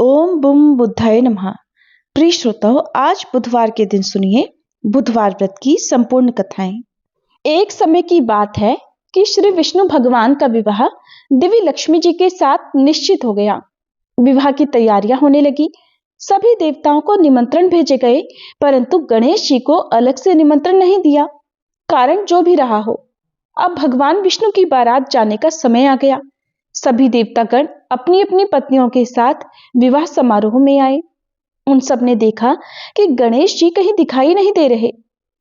ओम बुम बुद्धाय नमः। प्रिय श्रोताओं, आज बुधवार के दिन सुनिए बुधवार व्रत की संपूर्ण कथाएं। एक समय की बात है कि श्री विष्णु भगवान का विवाह देवी लक्ष्मी जी के साथ निश्चित हो गया। विवाह की तैयारियां होने लगी। सभी देवताओं को निमंत्रण भेजे गए, परंतु गणेश जी को अलग से निमंत्रण नहीं दिया। कारण जो भी रहा हो, अब भगवान विष्णु की बारात जाने का समय आ गया। सभी देवतागण अपनी अपनी पत्नियों के साथ विवाह समारोह में आए। उन सब ने देखा कि गणेश जी कहीं दिखाई नहीं दे रहे।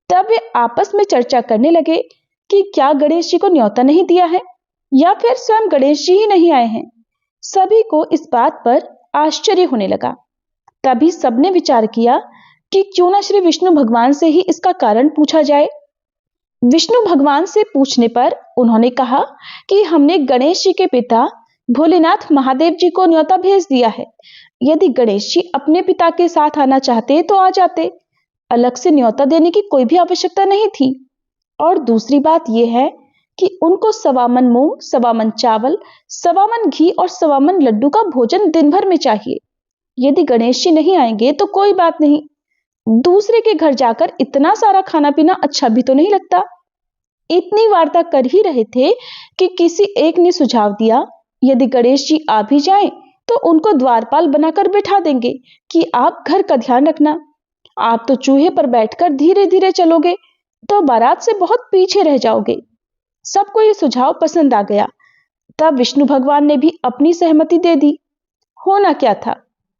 तब वे आपस में चर्चा करने लगे कि क्या गणेश जी को न्योता नहीं दिया है या फिर स्वयं गणेश जी ही नहीं आए हैं। सभी को इस बात पर आश्चर्य होने लगा। तभी सबने विचार किया कि क्यों न श्री विष्णु भगवान से ही इसका कारण पूछा जाए। विष्णु भगवान से पूछने पर उन्होंने कहा कि हमने गणेश जी के पिता भोलेनाथ महादेव जी को न्योता भेज दिया है। यदि गणेश जी अपने पिता के साथ आना चाहते तो आ जाते। अलग से न्योता देने की कोई भी आवश्यकता नहीं थी। और दूसरी बात यह है कि उनको 1.25 मन मूंग, 1.25 मन चावल, 1.25 मन घी और 1.25 मन लड्डू का भोजन दिन भर में चाहिए। यदि गणेश जी नहीं आएंगे तो कोई बात नहीं, दूसरे के घर जाकर इतना सारा खाना पीना अच्छा भी तो नहीं लगता। इतनी वार्ता कर ही रहे थे कि किसी एक ने सुझाव दिया, यदि गणेश जी आ भी जाएं तो उनको द्वारपाल बनाकर बिठा देंगे कि आप घर का ध्यान रखना। आप तो चूहे पर बैठकर धीरे धीरे चलोगे तो बारात से बहुत पीछे रह जाओगे। सबको ये सुझाव पसंद आ गया। तब विष्णु भगवान ने भी अपनी सहमति दे दी। होना क्या था,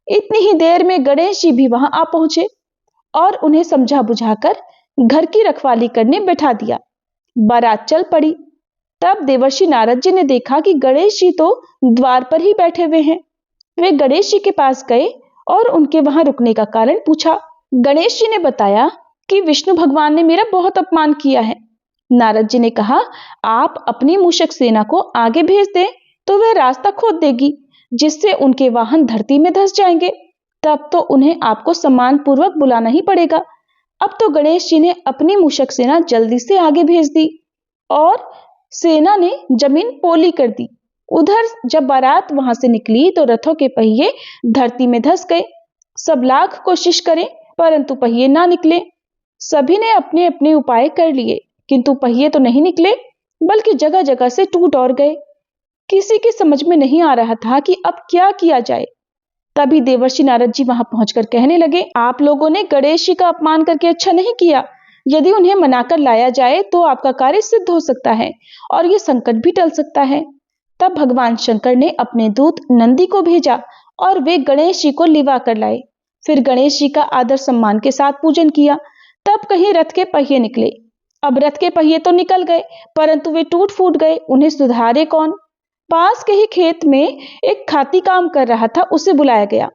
इतनी ही देर में गणेश जी भी वहां आ पहुंचे और उन्हें समझा बुझाकर घर की रखवाली करने बैठा दिया। बारात चल पड़ी। तब देवर्षि नारद जी ने देखा कि गणेश जी तो द्वार पर ही बैठे हुए हैं। वे गणेश जी के पास गए और उनके वहां रुकने का कारण पूछा। गणेश जी ने बताया कि विष्णु भगवान ने मेरा बहुत अपमान किया है। नारद जी ने कहा, आप अपनी मूषक सेना को आगे भेज दें तो वह रास्ता खोद देगी, जिससे उनके वाहन धरती में धंस जाएंगे। तब तो उन्हें आपको सम्मान पूर्वक बुलाना ही पड़ेगा। अब तो गणेश जी ने अपनी मूषक सेना जल्दी से आगे भेज दी और सेना ने जमीन पोली कर दी। उधर जब बारात वहां से निकली तो रथों के पहिए धरती में धंस गए। सब लाख कोशिश करें परंतु पहिए ना निकले। सभी ने अपने अपने उपाय कर लिए, किंतु पहिए तो नहीं निकले, बल्कि जगह जगह से टूट और गए। किसी की समझ में नहीं आ रहा था कि अब क्या किया जाए। तभी देवर्षि नारद जी वहां पहुंचकर कहने लगे, आप लोगों ने गणेश जी का अपमान करके अच्छा नहीं किया। यदि उन्हें मनाकर लाया जाए तो आपका कार्य सिद्ध हो सकता है और ये संकट भी टल सकता है। तब भगवान शंकर ने अपने दूत नंदी को भेजा और वे गणेश जी को लिवा कर लाए। फिर गणेश जी का आदर सम्मान के साथ पूजन किया। तब कहीं रथ के पहिए निकले। अब रथ के पहिए तो निकल गए, परंतु वे टूट फूट गए। उन्हें सुधारे कौन? पास के ही खेत में एक खाती काम कर रहा था, उसे बुलाया गया।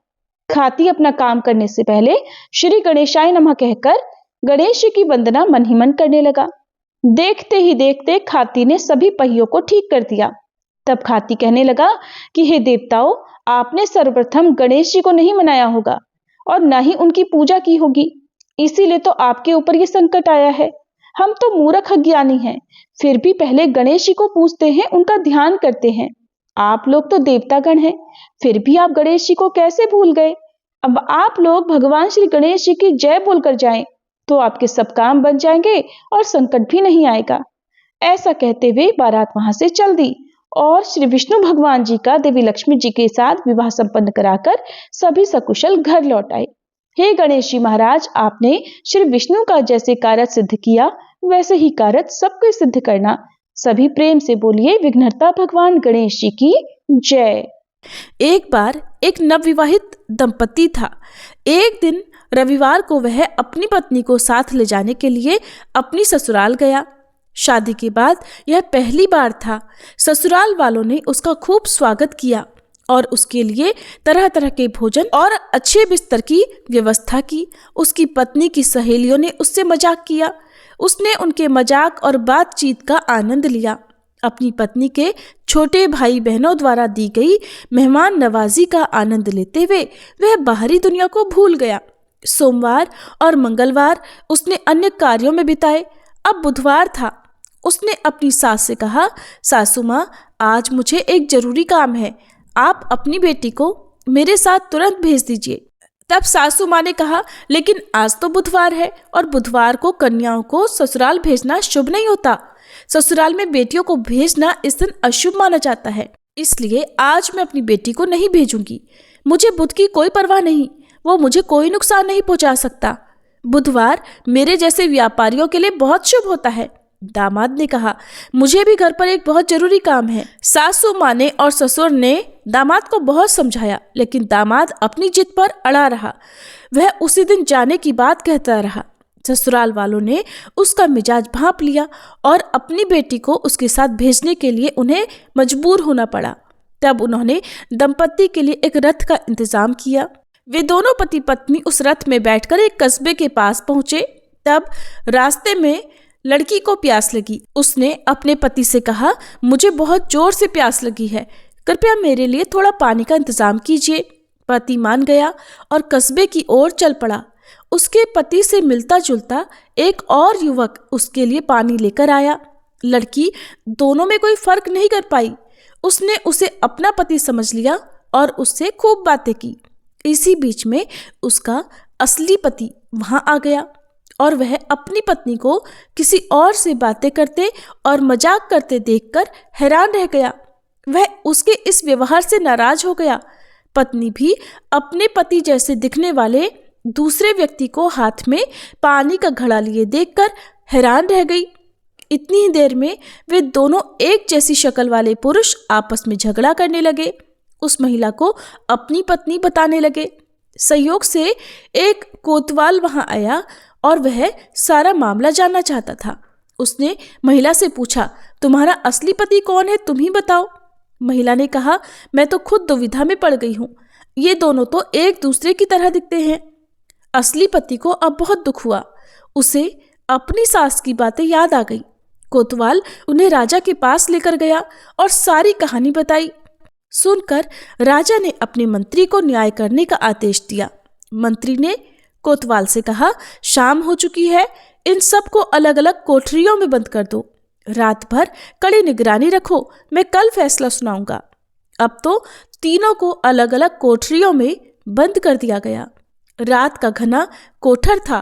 खाती अपना काम करने से पहले श्री गणेशाय नमः कहकर गणेश जी की वंदना मन ही मन करने लगा। देखते ही देखते खाती ने सभी पहियों को ठीक कर दिया। तब खाती कहने लगा कि हे देवताओं, आपने सर्वप्रथम गणेश जी को नहीं मनाया होगा और न ही उनकी पूजा की होगी, इसीलिए तो आपके ऊपर ये संकट आया है। हम तो मूर्ख अज्ञानी हैं, फिर भी पहले गणेश जी को पूजते हैं, उनका ध्यान करते हैं। आप लोग तो देवतागण हैं, फिर भी आप गणेश जी को कैसे भूल गए? अब आप लोग भगवान श्री गणेश जी की जय बोलकर जाएं, तो आपके सब काम बन जाएंगे और संकट भी नहीं आएगा। ऐसा कहते हुए बारात वहां से चल दी और श्री विष्णु भगवान जी का देवी लक्ष्मी जी के साथ विवाह संपन्न कराकर सभी सकुशल घर लौट आए। हे गणेश जी महाराज, आपने श्री विष्णु का जैसे कार्य सिद्ध किया वैसे ही कार्य सबको सिद्ध करना। सभी प्रेम से बोलिए विघ्नहर्ता भगवान गणेश जी की जय। एक बार एक नवविवाहित दंपति था। एक दिन रविवार को वह अपनी पत्नी को साथ ले जाने के लिए अपनी ससुराल गया। शादी के बाद यह पहली बार था। ससुराल वालों ने उसका खूब स्वागत किया और उसके लिए तरह तरह के भोजन और अच्छे बिस्तर की व्यवस्था की। उसकी पत्नी की सहेलियों ने उससे मजाक किया। उसने उनके मजाक और बातचीत का आनंद लिया। अपनी पत्नी के छोटे भाई बहनों द्वारा दी गई मेहमान नवाजी का आनंद लेते हुए वह बाहरी दुनिया को भूल गया। सोमवार और मंगलवार उसने अन्य कार्यों में बिताए। अब बुधवार था। उसने अपनी सास से कहा, सासू माँ, आज मुझे एक जरूरी काम है। आप अपनी बेटी को मेरे साथ तुरंत भेज दीजिए। तब सासू माँ ने कहा, लेकिन आज तो बुधवार है और बुधवार को कन्याओं को ससुराल भेजना शुभ नहीं होता। ससुराल में बेटियों को भेजना इस दिन अशुभ माना जाता है, इसलिए आज मैं अपनी बेटी को नहीं भेजूंगी। मुझे बुध की कोई परवाह नहीं, वो मुझे कोई नुकसान नहीं पहुंचा सकता। बुधवार मेरे जैसे व्यापारियों के लिए बहुत शुभ होता है। दामाद ने कहा, मुझे भी घर पर एक बहुत जरूरी काम है। सासू माँ ने और ससुर ने दामाद को बहुत समझाया, लेकिन दामाद अपनी जिद पर अड़ा रहा। वह उसी दिन जाने की बात कहता रहा। ससुराल वालों ने उसका मिजाज भांप लिया और अपनी बेटी को उसके साथ भेजने के लिए उन्हें मजबूर होना पड़ा। तब उन्होंने दंपत्ति के लिए एक रथ का इंतजाम किया। वे दोनों पति पत्नी उस रथ में बैठकर एक कस्बे के पास पहुंचे। तब रास्ते में लड़की को प्यास लगी। उसने अपने पति से कहा, मुझे बहुत जोर से प्यास लगी है, कृपया मेरे लिए थोड़ा पानी का इंतजाम कीजिए। पति मान गया और कस्बे की ओर चल पड़ा। उसके पति से मिलता जुलता एक और युवक उसके लिए पानी लेकर आया। लड़की दोनों में कोई फर्क नहीं कर पाई। उसने उसे अपना पति समझ लिया और उससे खूब बातें की। इसी बीच में उसका असली पति वहां आ गया और वह अपनी पत्नी को किसी और से बातें करते और मजाक करते देखकर हैरान रह गया। वह उसके इस व्यवहार से नाराज हो गया। पत्नी भी अपने पति जैसे दिखने वाले दूसरे व्यक्ति को हाथ में पानी का घड़ा लिए देखकर हैरान रह गई। इतनी ही देर में वे दोनों एक जैसी शक्ल वाले पुरुष आपस में झगड़ा करने लगे। उस महिला को अपनी पत्नी बताने लगे। संयोग से एक कोतवाल वहां आया और वह सारा मामला जानना चाहता था। उसने महिला से पूछा, तुम्हारा असली पति कौन है, तुम ही बताओ। महिला ने कहा, मैं तो खुद दुविधा में पड़ गई हूँ। ये दोनों तो एक दूसरे की तरह दिखते हैं। असली पति को अब बहुत दुख हुआ। उसे अपनी सास की बातें याद आ गई। कोतवाल उन्हें राजा के पास लेकर गया और सारी कहानी बताई। सुनकर राजा ने अपने मंत्री को न्याय करने का आदेश दिया। मंत्री ने कोतवाल से कहा, शाम हो चुकी है, इन सबको अलग अलग कोठरियों में बंद कर दो। रात भर कड़ी निगरानी रखो, मैं कल फैसला सुनाऊंगा। अब तो तीनों को अलग अलग कोठरियों में बंद कर दिया गया। रात का घना कोठर था।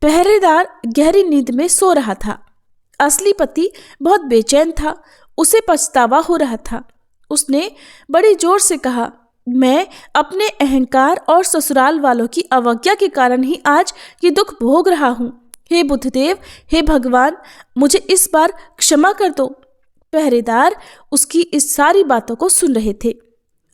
पहरेदार गहरी नींद में सो रहा था। असली पति बहुत बेचैन था। उसे पछतावा हो रहा था। उसने बड़ी जोर से कहा, मैं अपने अहंकार और ससुराल वालों की अवज्ञा के कारण ही आज ये दुख भोग रहा हूँ। हे बुद्धदेव, हे भगवान, मुझे इस बार क्षमा कर दो। पहरेदार उसकी इस सारी बातों को सुन रहे थे।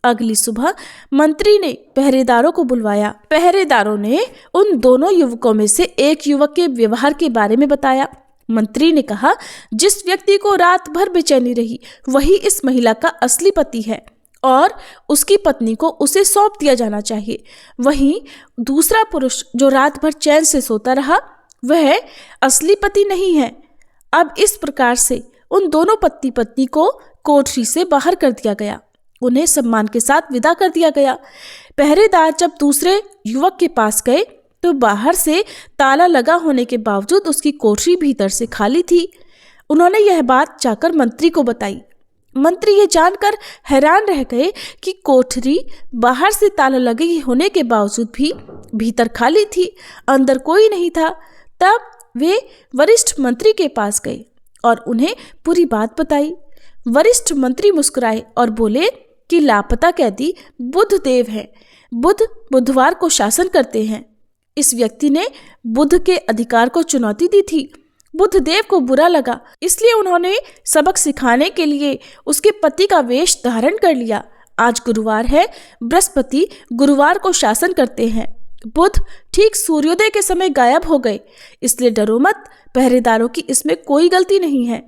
अगली सुबह मंत्री ने पहरेदारों को बुलवाया। पहरेदारों ने उन दोनों युवकों में से एक युवक के व्यवहार के बारे में बताया। मंत्री ने कहा, जिस व्यक्ति को रात भर बेचैनी रही वही इस महिला का असली पति है और उसकी पत्नी को उसे सौंप दिया जाना चाहिए। वहीं दूसरा पुरुष जो रात भर चैन से सोता रहा वह असली पति नहीं है। अब इस प्रकार से उन दोनों पति पत्नी को कोठरी से बाहर कर दिया गया। उन्हें सम्मान के साथ विदा कर दिया गया। पहरेदार जब दूसरे युवक के पास गए तो बाहर से ताला लगा होने के बावजूद उसकी कोठरी भीतर से खाली थी। उन्होंने यह बात जाकर मंत्री को बताई। मंत्री ये जानकर हैरान रह गए कि कोठरी बाहर से ताला लगे होने के बावजूद भी भीतर खाली थी, अंदर कोई नहीं था। तब वे वरिष्ठ मंत्री के पास गए और उन्हें पूरी बात बताई। वरिष्ठ मंत्री मुस्कुराए और बोले कि लापता कैदी बुद्धदेव हैं। बुध बुधवार को शासन करते हैं। इस व्यक्ति ने बुध के अधिकार को चुनौती दी थी। बुद्धदेव को बुरा लगा, इसलिए उन्होंने सबक सिखाने के लिए उसके पति का वेश धारण कर लिया। आज गुरुवार है, बृहस्पति गुरुवार को शासन करते हैं। बुध ठीक सूर्योदय के समय गायब हो गए, इसलिए डरो मत, पहरेदारों की इसमें कोई गलती नहीं है।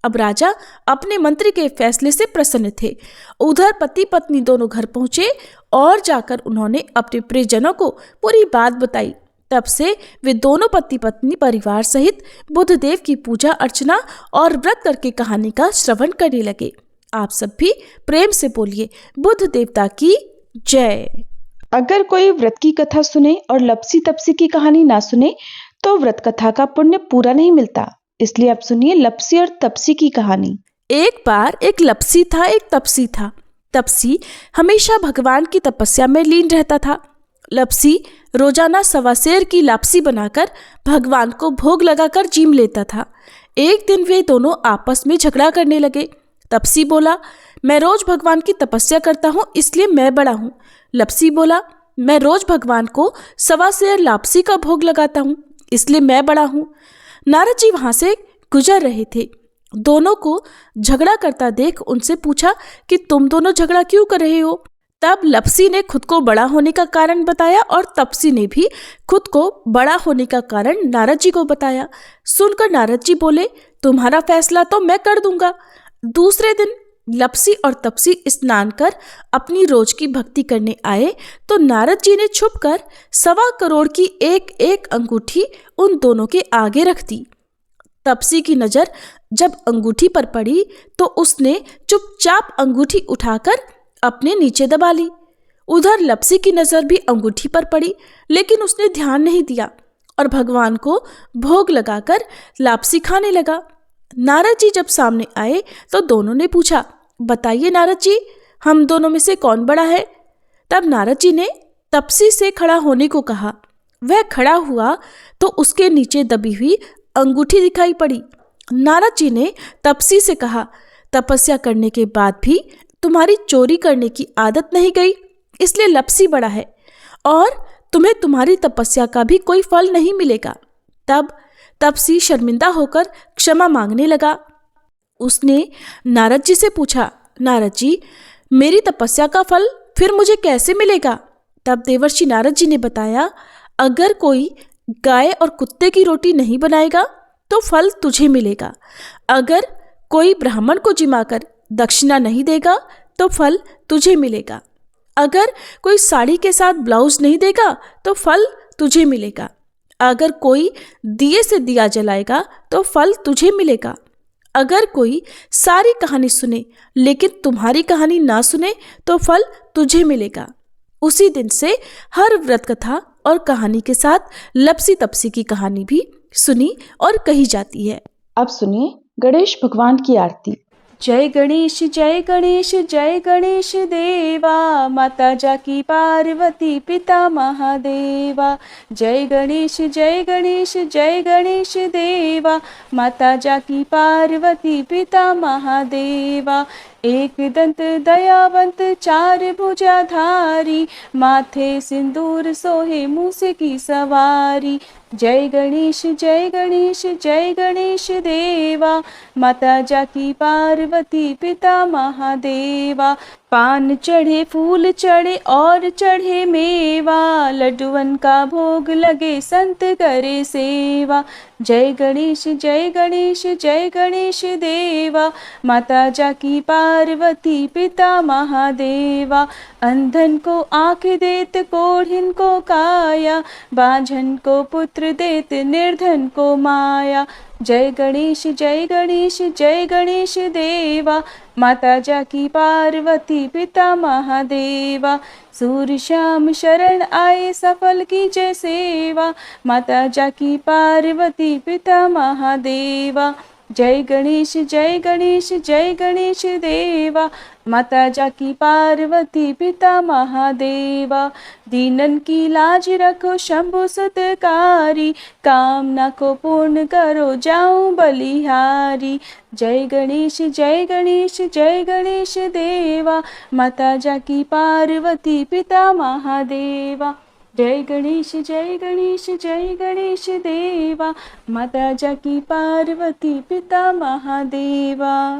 अब राजा अपने मंत्री के फैसले से प्रसन्न थे। उधर पति पत्नी दोनों घर पहुंचे और जाकर उन्होंने अपने प्रियजनों को पूरी बात बताई। तब से वे दोनों पति पत्नी परिवार सहित बुद्धदेव की पूजा अर्चना और व्रत करके कहानी का श्रवण करने लगे। आप सब भी प्रेम से बोलिए, बुद्ध देवता की जय। अगर कोई व्रत की कथा सुने और लपसी तपसी की कहानी ना सुने तो व्रत कथा का पुण्य पूरा नहीं मिलता। इसलिए आप सुनिए लपसी और तपसी की कहानी। एक बार एक लपसी था, एक तपसी था। तपसी हमेशा भगवान की तपस्या में लीन रहता था। लपसी रोजाना सवा सेर की लापसी बनाकर भगवान को भोग लगाकर जीम लेता था। एक दिन वे दोनों आपस में झगड़ा करने लगे। तपसी बोला, मैं रोज भगवान की तपस्या करता हूँ इसलिए मैं बड़ा हूँ। लपसी बोला, मैं रोज भगवान को सवा सेर लापसी का भोग लगाता हूँ इसलिए मैं बड़ा हूँ। नारद जी वहां से गुजर रहे थे। दोनों को झगड़ा करता देख उनसे पूछा कि तुम दोनों झगड़ा क्यों कर रहे हो। तब लपसी ने खुद को बड़ा होने का कारण बताया और तपसी ने भी खुद को बड़ा होने का कारण नारद जी को बताया। सुनकर नारद जी बोले, तुम्हारा फैसला तो मैं कर दूंगा। दूसरे दिन लपसी और तपसी स्नान कर अपनी रोज की भक्ति करने आए तो नारद जी ने छुपकर 1.25 करोड़ की एक एक अंगूठी उन दोनों के आगे रख दी। तपसी की नजर जब अंगूठी पर पड़ी तो उसने चुपचाप अंगूठी उठाकर अपने नीचे दबा ली। उधर लपसी की नजर भी अंगूठी पर पड़ी लेकिन उसने ध्यान नहीं दिया और भगवान को भोग लगाकर लापसी खाने लगा। नारद जी जब सामने आए तो दोनों ने पूछा, बताइए नारद जी, हम दोनों में से कौन बड़ा है। तब नारद जी ने तपसी से खड़ा होने को कहा। वह खड़ा हुआ तो उसके नीचे दबी हुई अंगूठी दिखाई पड़ी। नारद जी ने तपसी से कहा, तपस्या करने के बाद भी तुम्हारी चोरी करने की आदत नहीं गई इसलिए लपसी बड़ा है और तुम्हें तुम्हारी तपस्या का भी कोई फल नहीं मिलेगा। तब तपसी शर्मिंदा होकर क्षमा मांगने लगा। उसने नारद जी से पूछा, नारद जी, मेरी तपस्या का फल फिर मुझे कैसे मिलेगा। तब देवर्षि नारद जी ने बताया, अगर कोई गाय और कुत्ते की रोटी नहीं बनाएगा तो फल तुझे मिलेगा। अगर कोई ब्राह्मण को जिमाकर दक्षिणा नहीं देगा तो फल तुझे मिलेगा। अगर कोई साड़ी के साथ ब्लाउज नहीं देगा तो फल तुझे मिलेगा। अगर कोई दिए से दिया जलाएगा तो फल तुझे मिलेगा। अगर कोई सारी कहानी सुने लेकिन तुम्हारी कहानी ना सुने तो फल तुझे मिलेगा। उसी दिन से हर व्रत कथा और कहानी के साथ लपसी तपसी की कहानी भी सुनी और कही जाती है। अब सुनिए गणेश भगवान की आरती। जय गणेश जय गणेश जय गणेश देवा, माता जाकी पार्वती पिता महादेवा। जय गणेश जय गणेश जय गणेश देवा, माता जाकी पार्वती पिता महादेवा। एक दंत दयावंत चार भुजाधारी, माथे सिंदूर सोहे मूस की सवारी। जय गणेश जय गणेश जय गणेश देवा, माता जाकी पार्वती पिता महादेवा। पान चढ़े फूल चढ़े और चढ़े मेवा, लड्डुअन का भोग लगे संत करे सेवा। जय गणेश जय गणेश जय गणेश देवा, माता जाकी पार्वती पिता महादेवा। अंधन को आँख देत कोढ़िन को काया, बांझन को पुत्र देत निर्धन को माया। जय गणेश जय गणेश जय गणेश देवा, माता जाकी पार्वती पिता महादेवा। सूर्य श्याम शरण आए सफल की जय सेवा, माता जाकी पार्वती पिता महादेवा। जय गणेश जय गणेश जय गणेश देवा, माता जाकी पार्वती पिता महादेवा। दीनन की लाज रखो शंभु सतकारी, कामना को पूर्ण करो जाऊं बलिहारी। जय गणेश जय गणेश जय गणेश देवा, माता जाकी पार्वती पिता महादेवा। जय गणेश जय गणेश जय गणेश देवा, माता जाकी पार्वती पिता महादेवा।